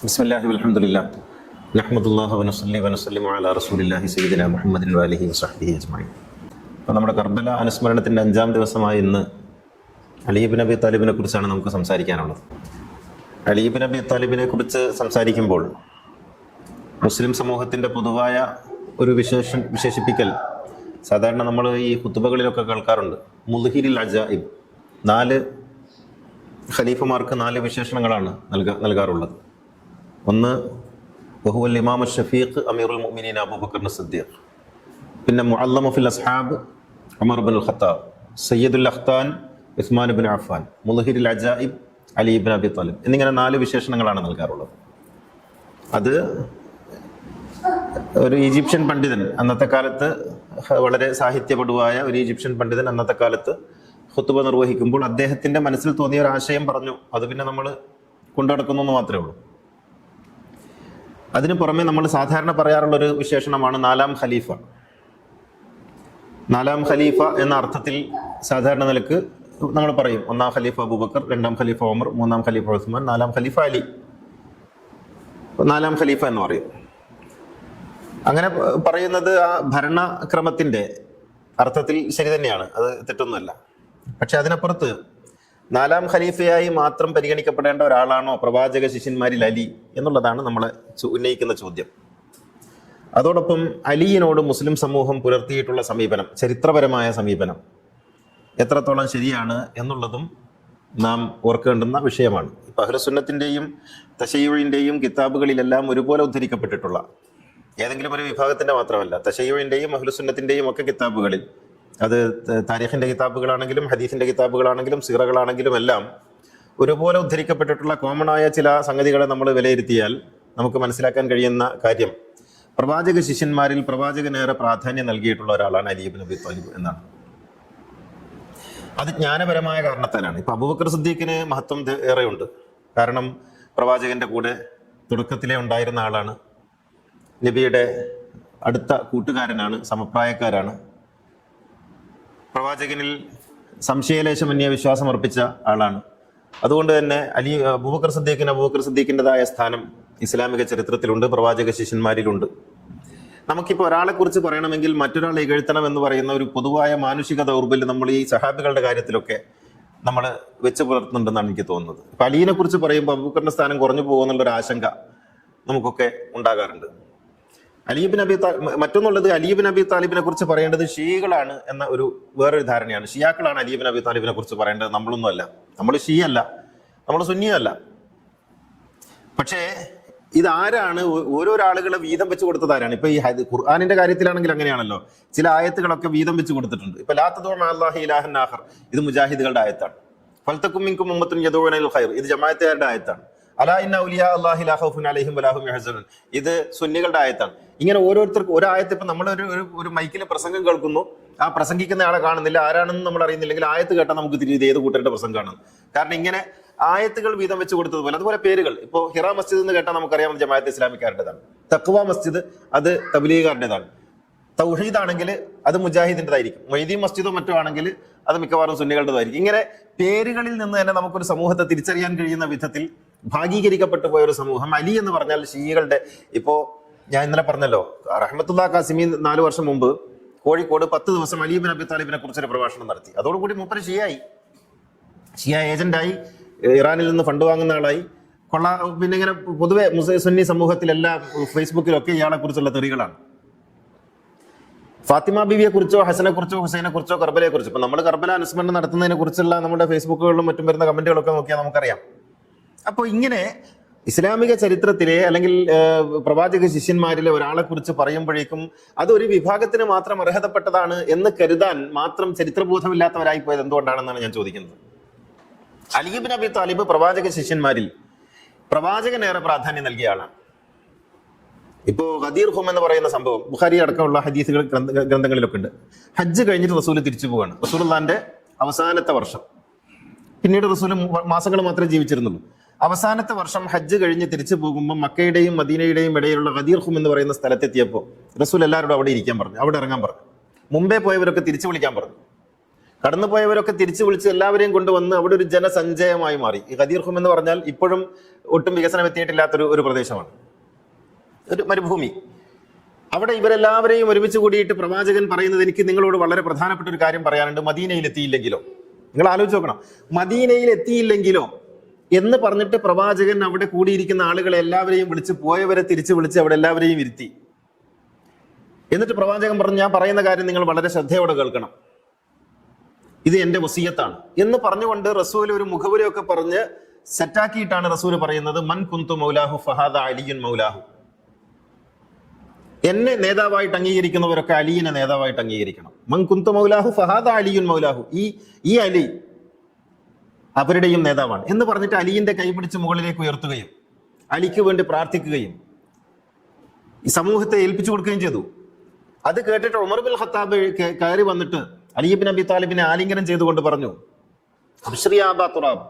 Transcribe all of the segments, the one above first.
ബിസ്മില്ലാഹി വൽഹംദുലില്ലാഹ് നഹ്മദുല്ലാഹി വനസ്സല്ലി വനസ്സല്ലിമു അലാ റസൂലില്ലാഹി സയ്യിദിനാ മുഹമ്മദിൻ വഅലിഹി വസഹ്ബിഹി അജ്മഈൻ. അപ്പോൾ നമ്മുടെ കർബല അനുസ്മരണത്തിൻ്റെ 5-ാം ദിവസമായ ഇന്ന് അലി ഇബ്നു അബി താലിബിനെ കുറിച്ചാണ് നമുക്ക് സംസാരിക്കാനുള്ളത്. അലി ഇബ്നു അബി താലിബിനെ കുറിച്ച് സംസാരിക്കുമ്പോൾ മുസ്ലിം സമൂഹത്തിൻ്റെ പൊതുവായ ഒരു വിശേഷിപ്പിക്കൽ സാധാരണ നമ്മൾ ഈ ഖുതുബകളിലൊക്കെ കേൾക്കാറുണ്ട്. മുദ്ഹിരിൽ അജായിബ്, 4 ഖലീഫമാർക്ക് 4 വിശേഷണങ്ങളാണ് നൽകാറുള്ളത്. ഒന്ന്, വഹുവൽ ഇമാം ഷഫീഖ് അമീറുൽ മുഅ്മിനീൻ അബൂബക്കർ സിദ്ദീഖ്. പിന്നെ മുഅല്ലമു ഫിൽ അസ്ഹാബ് ഉമർ ഇബ്നുൽ ഖത്താബ്. സയ്യിദുൽ അഖ്താൻ ഉസ്മാൻ ഇബ്നു അഫ്ഫാൻ. മുദ്ഹിരിൽ അജായിബ് അലി ഇബ്നു അബി താലിബ് എന്നിങ്ങനെ 4 വിശേഷണങ്ങളാണ് നൽകാറുള്ളത്. അത് ഒരു ഈജിപ്ഷ്യൻ പണ്ഡിതൻ, അന്നത്തെ കാലത്ത് വളരെ സാഹിത്യപടുവായ ഒരു ഈജിപ്ഷ്യൻ പണ്ഡിതൻ അന്നത്തെ കാലത്ത് ഖുതുബ നിർവഹിക്കുമ്പോൾ അദ്ദേഹത്തിൻ്റെ മനസ്സിൽ തോന്നിയ ഒരു ആശയം പറഞ്ഞു. അത് പിന്നെ നമ്മൾ കൊണ്ടുനടക്കുന്നു എന്ന് മാത്രമേ ഉള്ളൂ. അതിന് പുറമെ നമ്മൾ സാധാരണ പറയാറുള്ളൊരു വിശേഷണമാണ് 4-ാം ഖലീഫ. 4-ാം ഖലീഫ എന്ന അർത്ഥത്തിൽ സാധാരണ നിലക്ക് നമ്മൾ പറയും 1-ാം ഖലീഫ അബൂബക്കർ, 2-ാം ഖലീഫ ഉമർ, 3-ാം ഖലീഫ ഉസ്മാൻ, 4-ാം ഖലീഫ അലി. 4-ാം ഖലീഫ എന്ന് പറയും. അങ്ങനെ പറയുന്നത് ആ ഭരണക്രമത്തിൻ്റെ അർത്ഥത്തിൽ ശരി തന്നെയാണ്, അത് തെറ്റൊന്നുമല്ല. പക്ഷെ അതിനപ്പുറത്ത് 4-ാം ഖലീഫയായി മാത്രം പരിഗണിക്കപ്പെടേണ്ട ഒരാളാണോ പ്രവാചക ശിഷ്യന്മാരിൽ അലി എന്നുള്ളതാണ് നമ്മളെ ഉന്നയിക്കുന്ന ചോദ്യം. അതോടൊപ്പം അലിയിനോട് മുസ്ലിം സമൂഹം പുലർത്തിയിട്ടുള്ള സമീപനം, ചരിത്രപരമായ സമീപനം എത്രത്തോളം ശരിയാണ് എന്നുള്ളതും നാം ഓർക്കേണ്ടുന്ന വിഷയമാണ്. ഇപ്പം അഹ്ലുസുന്നത്തിൻ്റെയും തശയ്യുഇൻ്റെയും കിതാബുകളിലെല്ലാം ഒരുപോലെ ഉദ്ധരിക്കപ്പെട്ടിട്ടുള്ള, ഏതെങ്കിലും ഒരു വിഭാഗത്തിൻ്റെ മാത്രമല്ല, തശയ്യുഇൻ്റെയും അഹ്ലുസുന്നത്തിൻ്റെയും ഒക്കെ കിതാബുകളിൽ, അത് താരീഖിൻ്റെ കിതാബുകളാണെങ്കിലും ഹദീസിൻ്റെ കിതാബുകളാണെങ്കിലും സീറകളാണെങ്കിലും എല്ലാം ഒരുപോലെ ഉദ്ധരിക്കപ്പെട്ടിട്ടുള്ള കോമണായ ചില സംഗതികളെ നമ്മൾ വിലയിരുത്തിയാൽ നമുക്ക് മനസ്സിലാക്കാൻ കഴിയുന്ന കാര്യം, പ്രവാചക ശിഷ്യന്മാരിൽ പ്രവാചകനേറെ പ്രാധാന്യം നൽകിയിട്ടുള്ള ഒരാളാണ് അലി ഇബ്നു അബി താലിബ് എന്നാണ്. അത് ജ്ഞാനപരമായ കാരണത്താലാണ്. ഇപ്പം അബൂബക്കർ സിദ്ദീഖിന് മഹത്വം ഏറെയുണ്ട്. കാരണം പ്രവാചകന്റെ കൂടെ തുടക്കത്തിലേ ഉണ്ടായിരുന്ന ആളാണ്, നബിയുടെ അടുത്ത കൂട്ടുകാരനാണ്, സമപ്രായക്കാരാണ്, പ്രവാചകനിൽ സംശയലേശമന്യ വിശ്വാസം അർപ്പിച്ച ആളാണ്. അതുകൊണ്ട് തന്നെ അബൂബക്കർ സിദ്ദീഖിൻ്റെതായ സ്ഥാനം ഇസ്ലാമിക ചരിത്രത്തിലുണ്ട്, പ്രവാചക ശിഷ്യന്മാരിലുണ്ട്. നമുക്കിപ്പോൾ ഒരാളെ കുറിച്ച് പറയണമെങ്കിൽ മറ്റൊരാളെ ഇകഴ്ത്തണം എന്ന് പറയുന്ന ഒരു പൊതുവായ മാനുഷിക ദൗർബല്യം നമ്മൾ ഈ സഹാബികളുടെ കാര്യത്തിലൊക്കെ നമ്മൾ വെച്ച് പുലർത്തുന്നുണ്ടെന്നാണ് എനിക്ക് തോന്നുന്നത്. ഇപ്പം അലീനെ കുറിച്ച് പറയുമ്പോൾ അബൂബക്കറിന്റെ സ്ഥാനം കുറഞ്ഞു പോകുമെന്നുള്ളൊരു ആശങ്ക നമുക്കൊക്കെ ഉണ്ടാകാറുണ്ട്. മറ്റൊന്നുള്ളത്, അലി ഇബ്നു അബി താലിബിനെ കുറിച്ച് പറയേണ്ടത് ഷിയകളാണ് എന്ന ഒരു വേറൊരു ധാരണയാണ്. ഷിയാക്കളാണ് അലി ഇബ്നു അബി താലിബിനെ കുറിച്ച് പറയേണ്ടത്, നമ്മളൊന്നും അല്ല. നമ്മൾ ഷിയല്ല, നമ്മൾ സുന്നിയല്ല. പക്ഷേ ഇതാരാണ്, ഓരോരോ ആളുകളെ വീതം വെച്ച് കൊടുത്തത് ആരാണ്? ഇപ്പൊ ഈ ഖുർആനിന്റെ കാര്യത്തിലാണെങ്കിൽ അങ്ങനെയാണല്ലോ, ചില ആയത്തുകളൊക്കെ വീതം വെച്ച് കൊടുത്തിട്ടുണ്ട്. ഇപ്പൊ ലാ തദഉ മഅല്ലാഹി ഇലാഹൻ ആഖർ, ഇത് മുജാഹിദുകളുടെ ആയത്താണ്. ഫൽതകും മിൻകും ഉമ്മത്തുൻ യദഊന ഇലൽ ഖൈർ, ഇത് ജമാഅത്തുകാരുടെ ആയത്താണ്. അലാ ഇന്ന ഔലിയാ അല്ലാഹി ലാ ഖൗഫുൻ അലൈഹിം വലാ ഹും യഹ്സനൂൻ, ഇത് സുന്നികളുടെ ആയത്താണ്. ഇങ്ങനെ ഓരോരുത്തർക്കും ഒരു ആയത്ത്, ഇപ്പൊ നമ്മൾ ഒരു മൈക്കിൽ പ്രസംഗം കേൾക്കുന്നു, ആ പ്രസംഗിക്കുന്ന ആളെ കാണുന്നില്ല, ആരാണെന്ന് നമ്മൾ അറിയുന്നില്ലെങ്കിൽ ആയത്ത് കേട്ടാൽ നമുക്ക് തിരിയത് ഏത് കൂട്ടരുടെ പ്രസംഗമാണ്. കാരണം ഇങ്ങനെ ആയത്തുകൾ വീതം വെച്ച് കൊടുത്തതുപോലെ. അതുപോലെ പേരുകൾ, ഇപ്പോൾ ഹിറ മസ്ജിദ് എന്ന് കേട്ടാൽ നമുക്കറിയാം ജമാഅത്ത് ഇസ്ലാമിക്കാരുടേതാണ്. തഖ്വ മസ്ജിദ് അത് തബ്ലീഗുകാരുടേതാണ്. തൗഹീദ് ആണെങ്കിൽ അത് മുജാഹിദിൻ്റെതായിരിക്കും. മൊയ്തീൻ മസ്ജിദോ മറ്റോ ആണെങ്കിൽ അത് മിക്കവാറും സുന്നികളുടേതായിരിക്കും. ഇങ്ങനെ പേരുകളിൽ നിന്ന് തന്നെ നമുക്കൊരു സമൂഹത്തെ തിരിച്ചറിയാൻ കഴിയുന്ന വിധത്തിൽ ഭാഗീകരിക്കപ്പെട്ടു പോയ ഒരു സമൂഹം. അലി എന്ന് പറഞ്ഞാൽ ഷിയകളുടെ, ഇപ്പോ ഞാൻ ഇന്നലെ പറഞ്ഞല്ലോ, റഹ്മത്തുള്ളാഹി ഖാസിമി 4 വർഷം മുമ്പ് കോഴിക്കോട് 10 ദിവസം അലി ഇബ്നു അബി താലിബിനെ കുറിച്ചൊരു പ്രഭാഷണം നടത്തി. അതോടുകൂടി മൂപ്പര് ഷിയ ഏജന്റായി, ഇറാനിൽ നിന്ന് ഫണ്ട് വാങ്ങുന്ന ആളായി, പിന്നെ ഇങ്ങനെ പൊതുവെ സുന്നി സമൂഹത്തിലെല്ലാം ഫേസ്ബുക്കിലൊക്കെ ഇയാളെ കുറിച്ചുള്ള തെറികളാണ്. ഫാത്തിമ ബീവിയെ കുറിച്ചോ ഹസനെ കുറിച്ചോ ഹുസൈനെ കുറിച്ചോ കർബലയെ കുറിച്ചോ, ഇപ്പൊ നമ്മൾ കർബല അനുസ്മരണം നടത്തുന്നതിനെ കുറിച്ചുള്ള നമ്മുടെ ഫേസ്ബുക്കുകളിലും മറ്റും വരുന്ന കമന്റുകളൊക്കെ നോക്കിയാൽ നമുക്കറിയാം. അപ്പോൾ ഇങ്ങനെ ഇസ്ലാമിക ചരിത്രത്തിലെ അല്ലെങ്കിൽ പ്രവാചക ശിഷ്യന്മാരിലെ ഒരാളെ കുറിച്ച് പറയുമ്പോഴേക്കും അതൊരു വിഭാഗത്തിന് മാത്രം അർഹതപ്പെട്ടതാണ് എന്ന് കരുതാൻ മാത്രം ചരിത്രബോധമില്ലാത്തവരായി പോയത് എന്തുകൊണ്ടാണെന്നാണ് ഞാൻ ചോദിക്കുന്നത്. അലി ഇബ്നു അബി താലിബ് പ്രവാചക ശിഷ്യന്മാരിൽ പ്രവാചകനേറെ പ്രാധാന്യം നൽകിയ ആളാണ്. ഇപ്പോ ഖദീർ ഹും എന്ന് പറയുന്ന സംഭവം ബുഖാരി അടക്കമുള്ള ഹദീസുകൾ ഗ്രന്ഥങ്ങളിലൊക്കെ ഉണ്ട്. ഹജ്ജ് കഴിഞ്ഞിട്ട് റസൂൽ തിരിച്ചു പോവുകയാണ്, റസൂലുള്ളാഹിന്റെ അവസാനത്തെ വർഷം. പിന്നീട് റസൂൽ മാസങ്ങൾ മാത്രമേ ജീവിച്ചിരുന്നുള്ളൂ. അവസാനത്തെ വർഷം ഹജ്ജ് കഴിഞ്ഞ് തിരിച്ചു പോകുമ്പോൾ മക്കയുടെയും മദീനയുടെയും ഇടയിലുള്ള ഖദീർ ഹും എന്ന് പറയുന്ന സ്ഥലത്തെത്തിയപ്പോൾ റസൂൽ എല്ലാവരോടും അവിടെ ഇരിക്കാൻ പറഞ്ഞു, അവിടെ ഇറങ്ങാൻ പറഞ്ഞു. മുമ്പേ പോയവരൊക്കെ തിരിച്ചു വിളിക്കാൻ പറഞ്ഞു. കടന്നുപോയവരൊക്കെ തിരിച്ചു വിളിച്ച് എല്ലാവരെയും കൊണ്ടുവന്ന് അവിടെ ഒരു ജനസഞ്ചയമായി മാറി. ഈ ഖദീർ ഖും എന്ന് പറഞ്ഞാൽ ഇപ്പോഴും ഒട്ടും വികസനം എത്തിയിട്ടില്ലാത്തൊരു പ്രദേശമാണ്, ഒരു മരുഭൂമി. അവിടെ ഇവരെല്ലാവരെയും ഒരുമിച്ച് കൂടിയിട്ട് പ്രവാചകൻ പറയുന്നത്, എനിക്ക് നിങ്ങളോട് വളരെ പ്രധാനപ്പെട്ട ഒരു കാര്യം പറയാനുണ്ട്, മദീനയിൽ എത്തിയില്ലെങ്കിലോ. നിങ്ങൾ ആലോചിച്ച് നോക്കണം, മദീനയിൽ എത്തിയില്ലെങ്കിലോ എന്ന് പറഞ്ഞിട്ട് പ്രവാചകൻ അവിടെ കൂടിയിരിക്കുന്ന ആളുകളെ എല്ലാവരെയും വിളിച്ച്, പോയവരെ തിരിച്ചു വിളിച്ച് അവിടെ എല്ലാവരെയും ഇരുത്തി. എന്നിട്ട് പ്രവാചകൻ പറഞ്ഞു, ഞാൻ പറയുന്ന കാര്യം നിങ്ങൾ വളരെ ശ്രദ്ധയോടെ കേൾക്കണം, ഇത് എന്റെ വസിയത്താണ് എന്ന് പറഞ്ഞുകൊണ്ട് റസൂൽ ഒരു മുഖവുരയൊക്കെ പറഞ്ഞ് സെറ്റാക്കിയിട്ടാണ് റസൂൽ പറയുന്നത്, മൻ കുന്തു മൗലാഹു ഫഹാദ അലിയുൻ മൗലാഹു. എന്നെ നേതാവായിട്ട് അംഗീകരിക്കുന്നവരൊക്കെ അലിയിനെ നേതാവായിട്ട് അംഗീകരിക്കണം. മൻ കുന്തു മൗലാഹു ഫഹാദ അലിയുൻ മൗലാഹു, ഈ അലി അവരുടെയും നേതാവാണ് എന്ന് പറഞ്ഞിട്ട് അലിയിന്റെ കൈപിടിച്ച് മുകളിലേക്ക് ഉയർത്തുകയും അലിക്ക് വേണ്ടി പ്രാർത്ഥിക്കുകയും ഈ സമൂഹത്തെ ഏൽപ്പിച്ചു കൊടുക്കുകയും ചെയ്തു. അത് കേട്ടിട്ട് ഉമർ ബിൻ ഖത്താബ് കയറി വന്നിട്ട് അലി ഇബ്നു അബി താലിബിനെ ആലിംഗനം ചെയ്തുകൊണ്ട് പറഞ്ഞു, അബ്ശ്രി യാ അബാ തുറാബ്,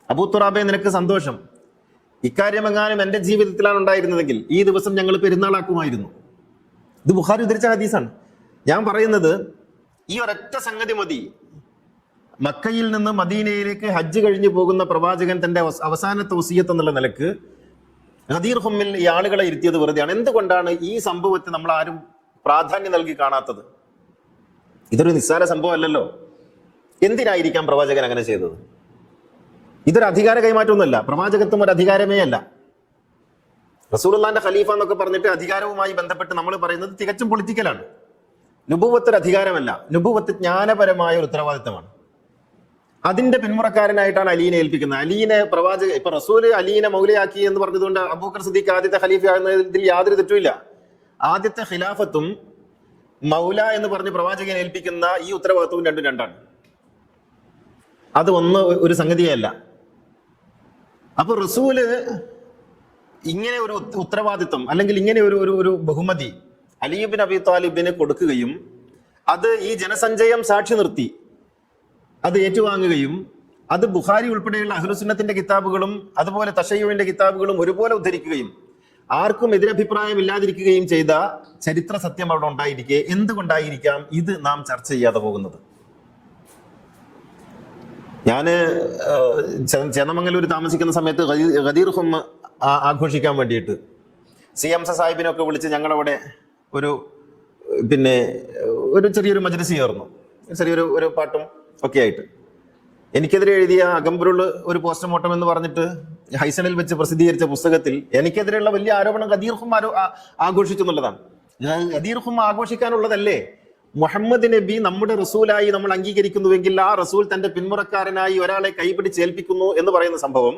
അബൂ തുറാബെ നിനക്ക് സന്തോഷം, ഇക്കാര്യം എങ്ങാനും എന്റെ ജീവിതത്തിലാണ് ഉണ്ടായിരുന്നതെങ്കിൽ ഈ ദിവസം ഞങ്ങൾ പെരുന്നാളാക്കുമായിരുന്നു. ഇത് ബുഖാരി ഉദ്ധരിച്ച ഹദീസാണ്. ഞാൻ പറയുന്നത് ഈ ഒരൊറ്റ സംഗതി മതി. മക്കയിൽ നിന്ന് മദീനയിലേക്ക് ഹജ്ജ് കഴിഞ്ഞു പോകുന്ന പ്രവാചകൻ തന്റെ അവസാനത്തെ വസിയത്ത് എന്നുള്ള നിലക്ക് ഖദീർ ഖുമ്മിൽ ഈ ആളുകളെ ഇരുത്തിയത് വെറുതെയാണ്. എന്തുകൊണ്ടാണ് ഈ സംഭവത്തെ നമ്മൾ ആരും പ്രാധാന്യം നൽകി കാണാത്തത്? ഇതൊരു നിസ്സാര സംഭവം അല്ലല്ലോ. എന്തിനായിരിക്കാം പ്രവാചകൻ അങ്ങനെ ചെയ്തത്? ഇതൊരു അധികാര കൈമാറ്റമൊന്നുമല്ല, പ്രവാചകത്വം ഒരു അധികാരമേ അല്ല. റസൂലുള്ളാഹിന്റെ ഖലീഫ എന്നൊക്കെ പറഞ്ഞിട്ട് അധികാരവുമായി ബന്ധപ്പെട്ട് നമ്മൾ പറയുന്നത് തികച്ചും പൊളിറ്റിക്കലാണ്. നുബുവത്ത് ഒരു അധികാരമല്ല, നുബുവത്ത് ജ്ഞാനപരമായ ഒരു ഉത്തരവാദിത്തമാണ്. അതിന്റെ പിന്മുറക്കാരനായിട്ടാണ് അലീനെ ഏൽപ്പിക്കുന്നത്. അലീനെ പ്രവാചക ഇപ്പൊ റസൂല് അലീനെ മൗലയാക്കി എന്ന് പറഞ്ഞതുകൊണ്ട് അബൂബക്കർ സിദ്ദീഖ് ആദ്യത്തെ ഖലീഫ ആകുന്നതിൽ യാതൊരു തെറ്റുമില്ല. ആദ്യത്തെ ഖിലാഫത്തും മൗല എന്ന് പറഞ്ഞ് പ്രവാചകനെ ഏൽപ്പിക്കുന്ന ഈ ഉത്തരവാദിത്വവും രണ്ടും രണ്ടാണ്. അത് ഒരു സംഗതിയല്ല. അപ്പൊ റസൂല് ഇങ്ങനെ ഒരു ഉത്തരവാദിത്വം അല്ലെങ്കിൽ ഇങ്ങനെ ഒരു ബഹുമതി അലി ഇബ്നു അബി താലിബിന് കൊടുക്കുകയും അത് ഈ ജനസഞ്ചയം സാക്ഷി നിർത്തി അത് ഏറ്റുവാങ്ങുകയും അത് ബുഖാരി ഉൾപ്പെടെയുള്ള അഹ്ലുസുന്നത്തിന്റെ കിതാബുകളും അതുപോലെ തശയ്യുവിന്റെ കിതാബുകളും ഒരുപോലെ ഉദ്ധരിക്കുകയും ആർക്കും എതിരഭിപ്രായം ഇല്ലാതിരിക്കുകയും ചെയ്ത ചരിത്ര സത്യം അവിടെ ഉണ്ടായിരിക്കെ എന്തുകൊണ്ടായിരിക്കാം ഇത് നാം ചർച്ച ചെയ്യാതെ പോകുന്നത്? ഞാന് ചേന്നമംഗലൂർ താമസിക്കുന്ന സമയത്ത് ഖദീർ ഖും ആഘോഷിക്കാൻ വേണ്ടിയിട്ട് CM സാഹിബിനൊക്കെ വിളിച്ച് ഞങ്ങളവിടെ ഒരു ചെറിയൊരു മജ്‌ലിസ് ചേർന്നു, ചെറിയൊരു പാട്ടും ഒക്കെ ആയിട്ട്. എനിക്കെതിരെ എഴുതിയ അകമ്പുരുൾ ഒരു പോസ്റ്റ്മോർട്ടം എന്ന് പറഞ്ഞിട്ട് ഹൈസണിൽ വെച്ച് പ്രസിദ്ധീകരിച്ച പുസ്തകത്തിൽ എനിക്കെതിരെയുള്ള വലിയ ആരോപണം ഖദീർ ഖും ആഘോഷിച്ചു എന്നുള്ളതാണ്. ഖദീർ ഖും ആഘോഷിക്കാനുള്ളതല്ലേ? മുഹമ്മദ് നബി നമ്മുടെ റസൂലായി നമ്മൾ അംഗീകരിക്കുന്നുവെങ്കിൽ ആ റസൂൽ തന്റെ പിന്മുറക്കാരനായി ഒരാളെ കൈപിടിച്ചേൽപ്പിക്കുന്നു എന്ന് പറയുന്ന സംഭവം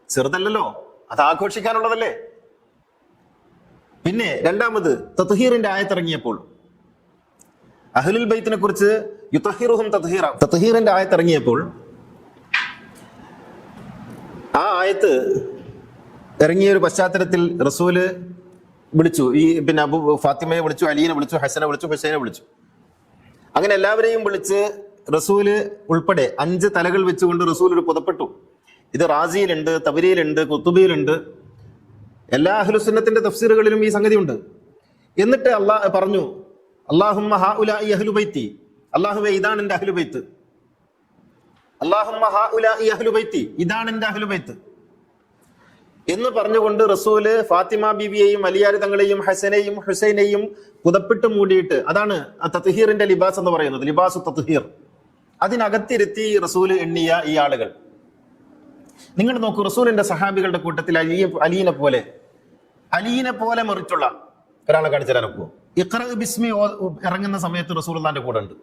ചെറുതല്ലല്ലോ, അത് ആഘോഷിക്കാനുള്ളതല്ലേ. പിന്നെ രണ്ടാമത് തത്ഹീറിന്റെ ആയത്തിറങ്ങിയപ്പോൾ അഹ്ലുൽ ബൈത്തിനെ കുറിച്ച് യുതഹിറുഹും തത്ഹീറ, തത്ഹീറിന്റെ ആയത്തിറങ്ങിയപ്പോൾ ആ ആയത്ത് ഇറങ്ങിയ ഒരു പശ്ചാത്തലത്തിൽ റസൂല് വിളിച്ചു, ഫാത്തിമയെ വിളിച്ചു, അലിയെ വിളിച്ചു, ഹസനെ വിളിച്ചു, ഹുസൈനെ വിളിച്ചു. അങ്ങനെ എല്ലാവരെയും വിളിച്ച് റസൂല് ഉൾപ്പെടെ 5 തലകൾ വെച്ചുകൊണ്ട് റസൂൽ ഒരു പുതപ്പെട്ടു. ഇത് റാസിയിലുണ്ട്, തബരിയിലുണ്ട്, കുത്തുബിയിലുണ്ട്, എല്ലാ അഹ്ലുസുന്നത്തിന്റെ തഫ്സീറുകളിലും ഈ സംഗതി ഉണ്ട്. എന്നിട്ട് അള്ളാഹ് പറഞ്ഞു, അല്ലാഹുമ്മ ഹഉലാഇ അഹ്ലു ബൈത്തി, അല്ലാഹുവേ ഇതാണ് എൻ്റെ അഹ്ലു ബൈത്ത്, അല്ലാഹുമ്മ ഹഉലാഇ അഹ്ലു ബൈത്തി, ഇതാണ് എൻ്റെ അഹ്ലു ബൈത്ത് എന്ന് പറഞ്ഞുകൊണ്ട് റസൂല് ഫാത്തിമ ബീവിയെയും അലിയാർ തങ്ങളെയും ഹസനെയും ഹുസൈനെയും പുതപ്പിട്ട് മൂടിയിട്ട്, അതാണ് തത്ഹീറിന്റെ ലിബാസ് എന്ന് പറയുന്നത്, ലിബാസു തത്ഹീർ, അതിനകത്തിരുത്തി റസൂല് എണ്ണിയ ഈ ആളുകൾ. നിങ്ങൾ നോക്കൂ, റസൂലിന്റെ സഹാബികളുടെ കൂട്ടത്തിൽ അലീനെ പോലെ മറിച്ചുള്ള ഒരാളെ കാണിച്ചു തരാൻ ഒക്കുമോ? ഇഖ്റ ബിസ്മി ഇറങ്ങുന്ന സമയത്ത് റസൂലുള്ളാഹിന്റെ കൂടെ ഉണ്ട്,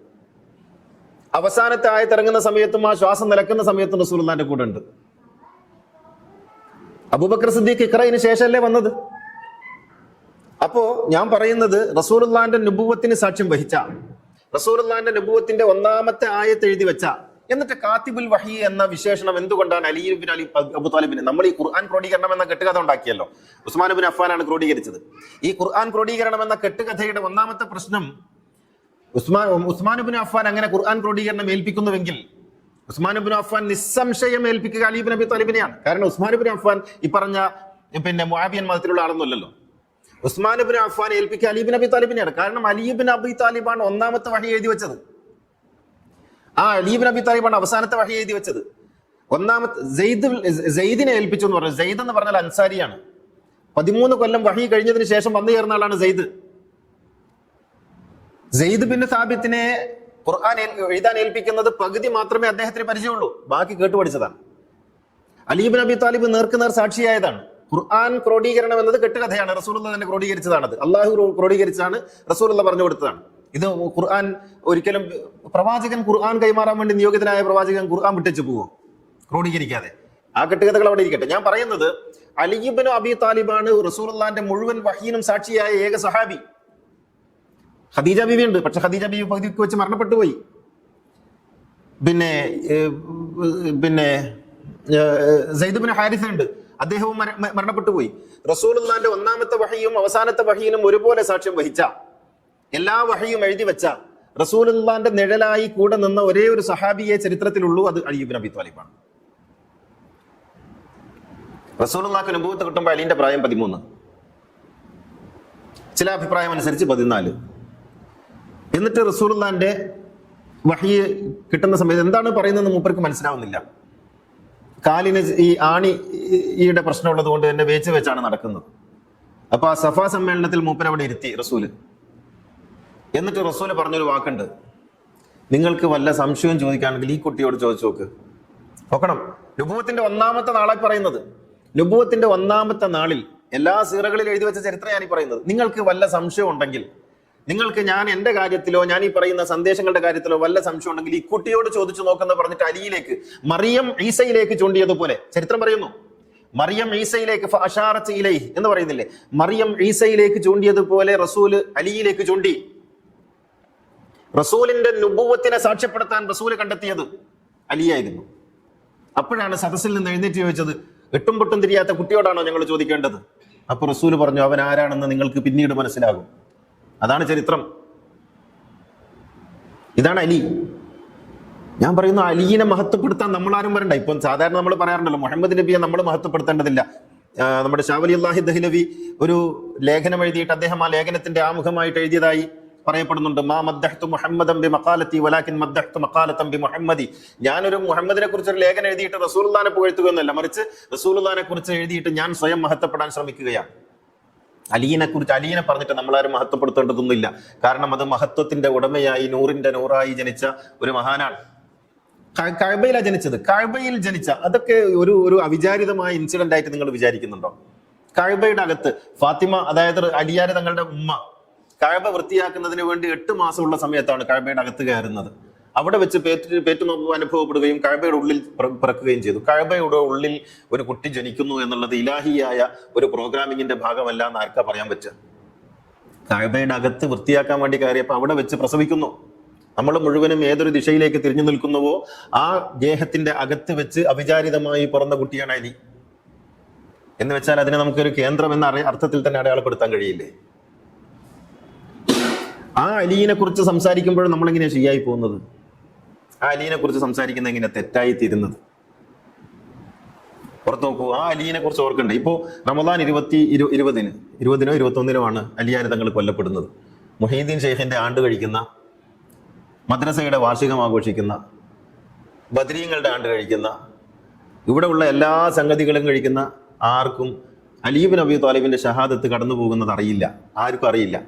അവസാനത്തെ ആയത്ത് ഇറങ്ങുന്ന സമയത്തും ആ ശ്വാസം നിലക്കുന്ന സമയത്തും റസൂലുള്ളാഹിന്റെ കൂടെ ഉണ്ട്. അബൂബക്കർ സിദ്ദീഖ് ഇഖ്റയിന് ശേഷമല്ലേ വന്നത്. അപ്പോ ഞാൻ പറയുന്നത് റസൂലുള്ളാഹിന്റെ നുബുവത്തിന് സാക്ഷ്യം വഹിച്ച, റസൂലുള്ളാഹിന്റെ നുബുവത്തിന്റെ 1ാമത്തെ ആയത്ത് എഴുതി വെച്ച, എന്നിട്ട് കാത്തിബുൽ വഹി എന്ന വിശേഷണം എന്തുകൊണ്ടാണ് അലി ഇബ്നു അബൂ താലിബിന്? നമ്മൾ ഈ ഖുർആൻ ക്രോഡീകരണം എന്ന കെട്ടുകഥ ഉണ്ടാക്കിയല്ലോ, ഉസ്മാൻ ഇബ്നു അഫ്ഫാനാണ് ക്രോഡീകരിച്ചത്. ഈ ഖുർആൻ ക്രോഡീകരണം എന്ന കെട്ടുകഥയുടെ 1ാമത്തെ പ്രശ്നം, ഉസ്മാൻ ഇബ്നു അഫ്ഫാൻ അങ്ങനെ ഖുർആൻ ക്രോഡീകരണം ഏൽപ്പിക്കുന്നുവെങ്കിൽ ഉസ്മാൻ ഇബ്നു അഫ്ഫാൻ നിസ്സംശയം ഏൽപ്പിക്കുക അലി ഇബ്നു അബി താലിബിനെയാണ്. കാരണം ഉസ്മാൻ ഇബ്നു അഫ്ഫാൻ ഈ പറഞ്ഞ മുആവിയൻ മതത്തിലുള്ള ആളൊന്നുമല്ലല്ലോ. ഉസ്മാൻ ഇബ്നു അഫ്ഫാൻ ഏൽപ്പിക്കുക അലി ഇബ്നു അബി താലിബിനെയാണ്. കാരണം അലി ഇബ്നു അബി താലിബാണ് 1ാമത്തെ വഹി എഴുതി വെച്ചത്. ആ അലി ഇബ്നു അബി താലിബാണ് അവസാനത്തെ വഹി എഴുതി വെച്ചത്. ഒന്നാമത്തെ സെയ്ദിനെ ഏൽപ്പിച്ചു എന്ന് പറഞ്ഞു. സെയ്ദ് എന്ന് പറഞ്ഞാൽ അൻസാരിയാണ്. 13 കൊല്ലം വഹി കഴിഞ്ഞതിന് ശേഷം വന്നു ചേർന്ന ആളാണ് സെയ്ദ്. സെയ്ദ് ബിൻ സാബിത്തിനെ ഖുർആൻ എഴുതാൻ ഏൽപ്പിക്കുന്നത് പകുതി മാത്രമേ അദ്ദേഹത്തിന് പരിചയമുള്ളൂ, ബാക്കി കേട്ടുപഠിച്ചതാണ്. അലി ഇബ്നു അബി താലിബ് നേർക്കുനേർ സാക്ഷിയായതാണ്. ഖുർആൻ ക്രോഡീകരണം എന്നത് കെട്ടുകഥയാണ്, റസൂലുള്ളാഹി തന്നെ ക്രോഡീകരിച്ചതാണത്. അള്ളാഹു ക്രോഡീകരിച്ചാണ്, റസൂലുള്ളാഹി പറഞ്ഞു കൊടുത്തതാണ്. ഇത് ഖുർആൻ ഒരിക്കലും പ്രവാചകൻ ഖുർആൻ കൈമാറാൻ വേണ്ടി നിയോഗിതനായ പ്രവാചകൻ ഖുർആൻ വിട്ടിച്ചു പോവോ ക്രോഡീകരിക്കാതെ? ആ കെട്ടുകഥകൾ അവിടെ ഇരിക്കട്ടെ. ഞാൻ പറയുന്നത് അലി ഇബ്നു അബി താലിബാണ് റസൂലുള്ളാഹിന്റെ മുഴുവൻ വഹീനും സാക്ഷിയായ ഏക സഹാബി. ഖദീജ ബീവി ഉണ്ട്, പക്ഷെ ഖദീജ ബീവി പകുതിക്ക് വെച്ച് മരണപ്പെട്ടു പോയി. പിന്നെ സെയ്ദ് ബിൻ ഹാരിസ ഉണ്ട്, അദ്ദേഹവും മരണപ്പെട്ടു പോയി. റസൂലുള്ളാഹിന്റെ ഒന്നാമത്തെ വഹിയും അവസാനത്തെ വഹിയിലും ഒരുപോലെ സാക്ഷ്യം വഹിച്ച, എല്ലാ വഹിയും എഴുതി വെച്ച, റസൂലുള്ളാഹിന്റെ നിഴലായി കൂടെ നിന്ന ഒരേ ഒരു സഹാബിയെ ചരിത്രത്തിലുള്ളൂ, അത് അലി ഇബ്നു അബി താലിബാണ്. റസൂലുള്ളാഹിക്ക് നബുവത്ത് കിട്ടുമ്പോൾ അലിന്റെ പ്രായം 13, ചില അഭിപ്രായം അനുസരിച്ച് 14. എന്നിട്ട് റസൂലുള്ളാഹിന്റെ വഹി കിട്ടുന്ന സമയത്ത് എന്താണ് പറയുന്നതെന്ന് മൂപ്പർക്ക് മനസ്സിലാവുന്നില്ല. കാലിന് ഈ ആണിയുടെ പ്രശ്നമുള്ളത് കൊണ്ട് തന്നെ വേച്ച് വെച്ചാണ് നടക്കുന്നത്. അപ്പൊ ആ സഫാ സമ്മേളനത്തിൽ മൂപ്പർ അവിടെ ഇരുത്തി റസൂല്. എന്നിട്ട് റസൂല് പറഞ്ഞൊരു വാക്കുണ്ട്, നിങ്ങൾക്ക് വല്ല സംശയവും ചോദിക്കുകയാണെങ്കിൽ ഈ കുട്ടിയോട് ചോദിച്ചു നോക്കണം. നുബുവത്തിന്റെ ഒന്നാമത്തെ നാളായി പറയുന്നത്, നുബുവത്തിന്റെ ഒന്നാമത്തെ നാളിൽ എല്ലാ സീറകളിൽ എഴുതി വെച്ച ചരിത്രം ഞാൻ ഈ പറയുന്നത്. നിങ്ങൾക്ക് വല്ല സംശയം ഉണ്ടെങ്കിൽ, നിങ്ങൾക്ക് ഞാൻ എന്റെ കാര്യത്തിലോ ഞാൻ ഈ പറയുന്ന സന്ദേശങ്ങളുടെ കാര്യത്തിലോ വല്ല സംശയം ഉണ്ടെങ്കിൽ ഈ കുട്ടിയോട് ചോദിച്ചു നോക്കുന്ന പറഞ്ഞിട്ട് അലിയിലേക്ക്, മറിയം ഈസയിലേക്ക് ചൂണ്ടിയതുപോലെ ചരിത്രം പറയുന്നു. മറിയം ഈസയിലേക്ക് ഫഅശാറത്ത് ഇലൈഹി എന്ന് പറയുന്നില്ലേ, മറിയം ഈസയിലേക്ക് ചൂണ്ടിയതുപോലെ റസൂല് അലിയിലേക്ക് ചൂണ്ടി. റസൂലിന്റെ നുബുവത്തിനെ സാക്ഷ്യപ്പെടുത്താൻ റസൂല് കണ്ടെത്തിയത് അലിയായിരുന്നു. അപ്പോഴാണ് സദസ്സിൽ നിന്ന് എഴുന്നേറ്റ് ചോദിച്ചത്, എട്ടും പൊട്ടും തിരിയാത്ത കുട്ടിയോടാണോ ഞങ്ങൾ ചോദിക്കേണ്ടത്? അപ്പൊ റസൂല് പറഞ്ഞു, അവൻ ആരാണെന്ന് നിങ്ങൾക്ക് പിന്നീട് മനസ്സിലാകും. അതാണ് ചരിത്രം, ഇതാണ് അലി. ഞാൻ പറയുന്നു, അലീനെ മഹത്വപ്പെടുത്താൻ നമ്മളാരും വരണ്ട. ഇപ്പം സാധാരണ നമ്മൾ പറയാറുണ്ടല്ലോ, മുഹമ്മദ് നബിയെ നമ്മൾ മഹത്വപ്പെടുത്തേണ്ടതില്ല. നമ്മുടെ ഷാ വലിയുല്ലാഹി ദഹ്ലവി ഒരു ലേഖനം എഴുതിയിട്ട് അദ്ദേഹം ആ ലേഖനത്തിന്റെ ആമുഖമായിട്ട് എഴുതിയതായി പറയപ്പെടുന്നുണ്ട്. മാ മദ്ദഹ്തു മുഹമ്മദൻ ബി മഖാലത്തി വലാകിൻ മദ്ദഹ്തു മഖാലതൻ ബി മുഹമ്മദി. ഞാനൊരു മുഹമ്മദിനെ കുറിച്ച് ഒരു ലേഖനം എഴുതിയിട്ട് റസൂലുള്ളാഹിനെ പുകഴ്ത്തുകയെന്നല്ല, മറിച്ച് റസൂലുള്ളാഹിനെ കുറിച്ച് എഴുതിയിട്ട് ഞാൻ സ്വയം മഹത്വപ്പെടാൻ ശ്രമിക്കുകയാണ്. അലീനെ പറഞ്ഞിട്ട് നമ്മളാരും മഹത്വപ്പെടുത്തേണ്ടതൊന്നുമില്ല. കാരണം അത് മഹത്വത്തിന്റെ ഉടമയായി നൂറിന്റെ നൂറായി ജനിച്ച ഒരു മഹാനാണ്. കഅബയിലാണ് ജനിച്ചത്. കഅബയിൽ ജനിച്ച അതൊക്കെ ഒരു അവിചാരിതമായ ഇൻസിഡന്റ് ആയിട്ട് നിങ്ങൾ വിചാരിക്കുന്നുണ്ടോ? കഅബയുടെ അകത്ത് ഫാത്തിമ, അതായത് അലിയാര് തങ്ങളുടെ ഉമ്മ, കഅബ വൃത്തിയാക്കുന്നതിന് വേണ്ടി 8 മാസമുള്ള സമയത്താണ് കഅബയുടെ അകത്ത് കയറുന്നത്. അവിടെ വെച്ച് പേറ്റുനോവ് അനുഭവപ്പെടുകയും കഅബയുടെ ഉള്ളിൽ പിറക്കുകയും ചെയ്തു. കഅബയുടെ ഉള്ളിൽ ഒരു കുട്ടി ജനിക്കുന്നു എന്നുള്ളത് ഇലാഹിയായ ഒരു പ്രോഗ്രാമിങ്ങിന്റെ ഭാഗമല്ല എന്ന് ആർക്കാ പറയാൻ പറ്റുക? കഅബയുടെ അകത്ത് വൃത്തിയാക്കാൻ വേണ്ടി കയറിയപ്പോൾ അവിടെ വെച്ച് പ്രസവിക്കുന്നു. നമ്മൾ മുഴുവനും ഏതൊരു ദിശയിലേക്ക് തിരിഞ്ഞു നിൽക്കുന്നുവോ ആ ഗേഹത്തിന്റെ അകത്ത് വെച്ച് അവിചാരിതമായി പിറന്ന കുട്ടിയാണ് അലി. എന്ന് വെച്ചാൽ അതിനെ നമുക്കൊരു കേന്ദ്രം എന്ന അർത്ഥത്തിൽ തന്നെ അടയാളപ്പെടുത്താൻ കഴിയില്ലേ? ആ അലീനെ കുറിച്ച് സംസാരിക്കുമ്പോഴും നമ്മളെങ്ങനെയാണ് ശരിയായി പോകുന്നത്? ആ അലീനെ കുറിച്ച് സംസാരിക്കുന്ന എങ്ങനെ തെറ്റായി തീരുന്നത്? പുറത്തു നോക്കൂ. ആ അലീനെ കുറിച്ച് ഓർക്കണ്ടേ? ഇപ്പോ റമദാൻ 20-20 21 അലിയാർ തങ്ങൾ കൊല്ലപ്പെടുന്നത്. മുഹീദ്ദീൻ ഷെയ്ഖിന്റെ ആണ്ട് കഴിക്കുന്ന, മദ്രസയുടെ വാർഷികം ആഘോഷിക്കുന്ന, ബദരീങ്ങളുടെ ആണ്ട് കഴിക്കുന്ന, ഇവിടെ ഉള്ള എല്ലാ സംഗതികളും കഴിക്കുന്ന ആർക്കും അലി ഇബ്നു അബി ത്വാലിബിന്റെ ഷഹാദത്ത് കടന്നു പോകുന്നത് അറിയില്ല, ആർക്കും അറിയില്ല.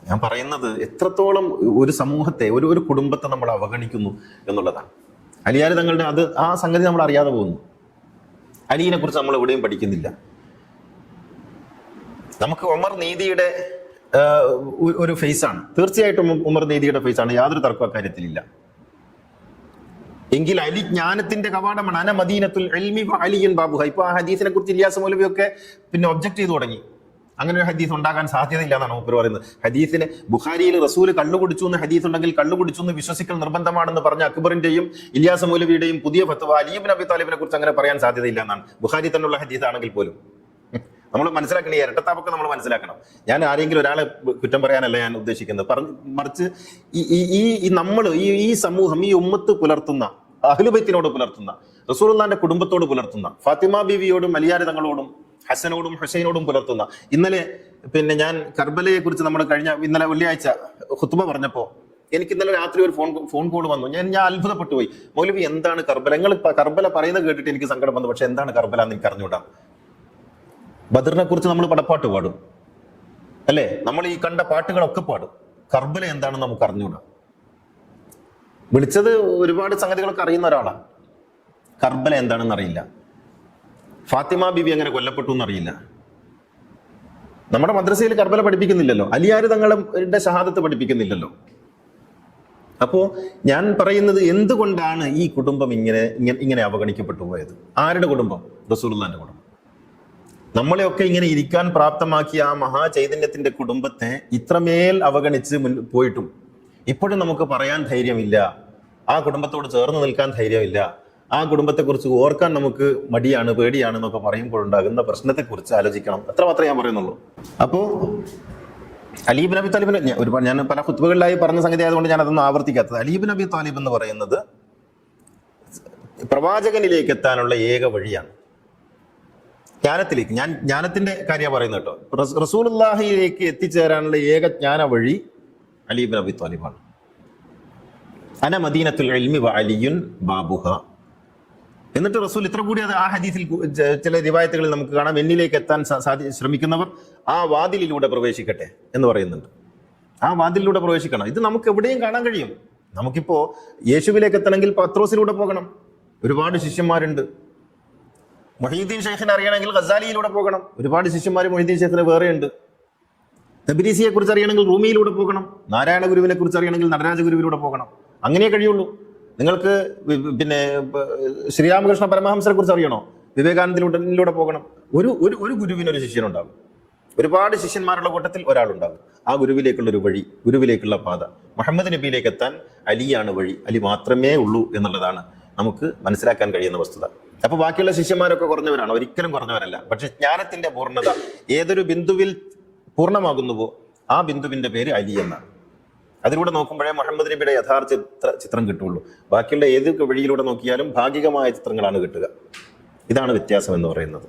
ഞാൻ പറയുന്നത് എത്രത്തോളം ഒരു സമൂഹത്തെ, ഒരു കുടുംബത്തെ നമ്മൾ അവഗണിക്കുന്നു എന്നുള്ളതാണ്. അലിയാർ തങ്ങളുടെ ആ സംഗതി നമ്മൾ അറിയാതെ പോകുന്നു. അലിയെ കുറിച്ച് നമ്മൾ എവിടെയും പഠിക്കുന്നില്ല. നമുക്ക് ഉമർ നീതിയുടെ ഒരു ഫേസാണ്, തീർച്ചയായിട്ടും ഉമർ നീതിയുടെ ഫേസാണ്, യാതൊരു തർക്കം അക്കാര്യത്തിലില്ല. എങ്കിൽ അലി ജ്ഞാനത്തിന്റെ കവാടമാണ്. അന മദീനത്തുൽ ഇൽമി വഅലിയുൻ ബാബുഹ. ഇപ്പൊ ആ ഹദീസിനെ കുറിച്ച് ഇലിയാസ് മൗലവിയൊക്കെ പിന്നെ ഒബ്ജക്ട് ചെയ്തു തുടങ്ങി. അങ്ങനെ ഒരു ഹദീസ് ഉണ്ടാകാൻ സാധ്യതയില്ല എന്നാണ് മൂപ്പർ പറയുന്നത്. ഹദീസിന് ബുഖാരിയിൽ റസൂല് കള്ളു കുടിച്ചു എന്ന് ഹദീസ് ഉണ്ടെങ്കിൽ കള്ളു കുടിച്ചു എന്ന് വിശ്വസിക്കൽ നിർബന്ധമാണെന്ന് പറഞ്ഞ അക്ബറിന്റെയും ഇലിയാസ് മൗലവിയുടെയും പുതിയ ഫത്വ അലി ഇബ്നു അബി ത്വാലിബിനെ കുറിച്ച് അങ്ങനെ പറയാൻ സാധ്യതയില്ല എന്നാണ്. ബുഖാരി തന്നെയുള്ള ഹദീസ് ആണെങ്കിൽ പോലും നമ്മൾ മനസ്സിലാക്കണം, ഈ ഇരട്ടത്താപ്പൊക്കെ നമ്മൾ മനസ്സിലാക്കണം. ഞാൻ ആരെങ്കിലും ഒരാളെ കുറ്റം പറയാനല്ല ഞാൻ ഉദ്ദേശിക്കുന്നത്, മറിച്ച് ഈ നമ്മൾ ഈ സമൂഹം, ഈ ഉമ്മത്ത് പുലർത്തുന്ന, അഹ്ലുബൈത്തിനോട് പുലർത്തുന്ന, റസൂലുള്ളാഹിന്റെ കുടുംബത്തോട് പുലർത്തുന്ന, ഫാത്തിമ ബീവിയോടും അലിയാർ തങ്ങളോടും ഹസനോടും ഹുസൈനോടും പുലർത്തുന്ന. ഇന്നലെ പിന്നെ ഞാൻ കർബലയെ കുറിച്ച് നമ്മൾ ഇന്നലെ വെള്ളിയാഴ്ച ഖുത്ബ പറഞ്ഞപ്പോ എനിക്ക് ഇന്നലെ രാത്രി ഒരു ഫോൺ കോൾ വന്നു. ഞാൻ അത്ഭുതപ്പെട്ടു പോയി. മൗലവി എന്താണ് കർബല? നിങ്ങൾ കർബല പറയുന്നത് കേട്ടിട്ട് എനിക്ക് സങ്കടം വന്നു. പക്ഷെ എന്താണ് കർബല എന്ന് എനിക്ക് അറിഞ്ഞൂടാ. ബദറിനെ കുറിച്ച് നമ്മൾ പടപ്പാട്ട് പാടും അല്ലേ? നമ്മൾ ഈ കണ്ട പാട്ടുകളൊക്കെ പാടും. കർബല എന്താണെന്ന് നമുക്ക് അറിഞ്ഞൂടാ. വിളിച്ചത് ഒരുപാട് സംഗതികളൊക്കെ അറിയുന്ന ഒരാളാണ്. കർബല എന്താണെന്ന് അറിയില്ല. ഫാത്തിമ ബിബി എങ്ങനെ കൊല്ലപ്പെട്ടു എന്നറിയില്ല. നമ്മുടെ മദ്രസയിൽ കർബല പഠിപ്പിക്കുന്നില്ലല്ലോ. അലിയാർ തങ്ങളുടെ ഷഹാദത്ത് പഠിപ്പിക്കുന്നില്ലല്ലോ. അപ്പോ ഞാൻ പറയുന്നത്, എന്തുകൊണ്ടാണ് ഈ കുടുംബം ഇങ്ങനെ അവഗണിക്കപ്പെട്ടു പോയത്? ആരുടെ കുടുംബം? റസൂലുള്ളാഹിന്റെ കുടുംബം. നമ്മളെയൊക്കെ ഇങ്ങനെ ഇരിക്കാൻ പ്രാപ്തമാക്കിയ ആ മഹാചൈതന്യത്തിന്റെ കുടുംബത്തെ ഇത്രമേൽ അവഗണിച്ച് പോയിട്ടും ഇപ്പോഴും നമുക്ക് പറയാൻ ധൈര്യമില്ല. ആ കുടുംബത്തോട് ചേർന്ന് നിൽക്കാൻ ധൈര്യമില്ല. ആ കുടുംബത്തെക്കുറിച്ച് ഓർക്കാൻ നമുക്ക് മടിയാണ്, പേടിയാണ് എന്നൊക്കെ പറയുമ്പോഴുണ്ടാകുന്ന പ്രശ്നത്തെക്കുറിച്ച് ആലോചിക്കണം. അത്ര മാത്രമേ ഞാൻ പറയുന്നുള്ളൂ. അപ്പോ അലി ഇബ്നു അബി താലിബിനെ ഒരുപാട് ഞാൻ പല ഖുത്ബകളിലായി പറഞ്ഞ സംഗതി ആയതുകൊണ്ട് ഞാൻ അതൊന്നും ആവർത്തിക്കാത്തത്. അലി ഇബ്നു അബി താലിബ് എന്ന് പറയുന്നത് പ്രവാചകനിലേക്ക് എത്താനുള്ള ഏക വഴിയാണ്. ജ്ഞാനത്തിലേക്ക്, ഞാൻ ജ്ഞാനത്തിന്റെ കാര്യമാണ് പറയുന്നത് കേട്ടോ. റസൂലുള്ളാഹിയിലേക്ക് എത്തിച്ചേരാനുള്ള ഏക ജ്ഞാന വഴി അലി ഇബ്നു അബി താലിബാണ്. അന മദീനത്തുൽ ഇൽമി വ അലിയുൻ ബാബുഹ. എന്നിട്ട് റസൂൽ ഇത്ര കൂടി അത് ആ ഹദീസിൽ ചില റിവായത്തുകളിൽ നമുക്ക് കാണാം, എന്നിലേക്ക് എത്താൻ ശ്രമിക്കുന്നവർ ആ വാതിലിലൂടെ പ്രവേശിക്കട്ടെ എന്ന് പറയുന്നുണ്ട്. ആ വാതിലിലൂടെ പ്രവേശിക്കണം. ഇത് നമുക്ക് എവിടെയും കാണാൻ കഴിയും. നമുക്കിപ്പോ യേശുവിലേക്ക് എത്തണമെങ്കിൽ പത്രോസിലൂടെ പോകണം. ഒരുപാട് ശിഷ്യന്മാരുണ്ട്. മുഹീദ്ദീൻ ഷെയ്ഖിനെ അറിയണമെങ്കിൽ ഗസാലിയിലൂടെ പോകണം. ഒരുപാട് ശിഷ്യന്മാർ മുഹീദ്ദീൻ ഷെയ്ഖിന് വേറെയുണ്ട്. തബ്രീസിയെ കുറിച്ച് അറിയണമെങ്കിൽ റൂമിയിലൂടെ പോകണം. നാരായണ ഗുരുവിനെ കുറിച്ച് അറിയണമെങ്കിൽ നടരാജ ഗുരുവിലൂടെ പോകണം. അങ്ങനെ കഴിയുള്ളൂ. നിങ്ങൾക്ക് പിന്നെ ശ്രീരാമകൃഷ്ണ പരമഹംസരെ കുറിച്ച് അറിയണോ? വിവേകാനന്ദയിലൂടെ പോകണം. ഒരു ഗുരുവിനൊരു ശിഷ്യനുണ്ടാകും. ഒരുപാട് ശിഷ്യന്മാരുടെ കൂട്ടത്തിൽ ഒരാളുണ്ടാകും. ആ ഗുരുവിലേക്കുള്ള ഒരു വഴി, ഗുരുവിലേക്കുള്ള പാത. മുഹമ്മദ് നബിയിലേക്ക് എത്താൻ അലിയാണ് വഴി. അലി മാത്രമേ ഉള്ളൂ എന്നുള്ളതാണ് നമുക്ക് മനസ്സിലാക്കാൻ കഴിയുന്ന വസ്തുത. അപ്പൊ ബാക്കിയുള്ള ശിഷ്യന്മാരൊക്കെ കുറഞ്ഞവരാണ്? ഒരിക്കലും കുറഞ്ഞവരല്ല. പക്ഷെ ജ്ഞാനത്തിന്റെ പൂർണ്ണത ഏതൊരു ബിന്ദുവിൽ പൂർണ്ണമാകുന്നുവോ ആ ബിന്ദുവിന്റെ പേര് അലി എന്നാണ്. അതിലൂടെ നോക്കുമ്പോഴേ മുഹമ്മദ് നബിയുടെ യഥാർത്ഥ ചിത്രം കിട്ടുള്ളൂ. ബാക്കിയുള്ള ഏത് വഴിയിലൂടെ നോക്കിയാലും ഭാഗികമായ ചിത്രങ്ങളാണ് കിട്ടുക. ഇതാണ് വ്യത്യാസം എന്ന് പറയുന്നത്.